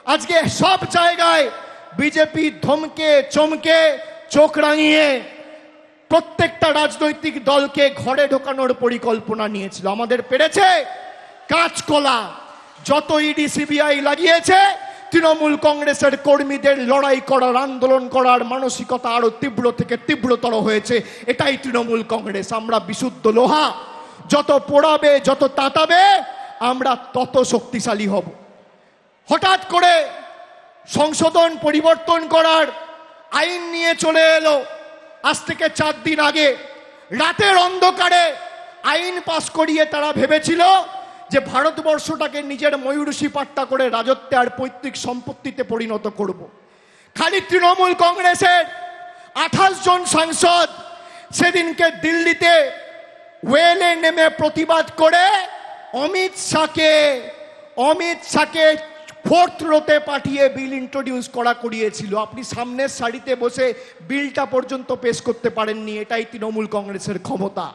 আজকে সব জায়গায় বিজেপি ধমকে চমকে চোখ রাঙিয়ে প্রত্যেকটা রাজনৈতিক দলকে ঘরে ঢোকানোর পরিকল্পনা নিয়েছিল। আমাদের পেরেছে কাঁচকলা। যত ইডি সিবিআই লাগিয়েছে, তৃণমূল কংগ্রেসের কর্মীদের লড়াই করার, আন্দোলন করার মানসিকতা আরো তীব্র থেকে তীব্রতর হয়েছে। এটাই তৃণমূল কংগ্রেস। আমরা বিশুদ্ধ লোহা, যত পোড়াবে যত তাতাবে আমরা তত শক্তিশালী হব। হঠাৎ করে সংশোধন পরিবর্তন করার আইন নিয়ে চলে এলো। আজ থেকে 4 দিন আগে রাতের অন্ধকারে আইন পাশ করিয়ে তারা ভেবেছিল যে ভারতবর্ষটাকে নিজের ময়ূরসী পাট্টা করে রাজত্বে আর পৈতৃক সম্পত্তিতে পরিণত করব। খালি তৃণমূল কংগ্রেসের 28 জন সাংসদ সেদিনকে দিল্লিতে ওয়েলে নেমে প্রতিবাদ করে অমিত শাহকে 4th রোতে পাঠিয়ে বিল ইন্ট্রোডিউস করিয়েছিল। আপনি সামনের সারিতে বসে বিলটা পর্যন্ত পেশ করতে পারেননি। এটাই তৃণমূল কংগ্রেসের ক্ষমতা।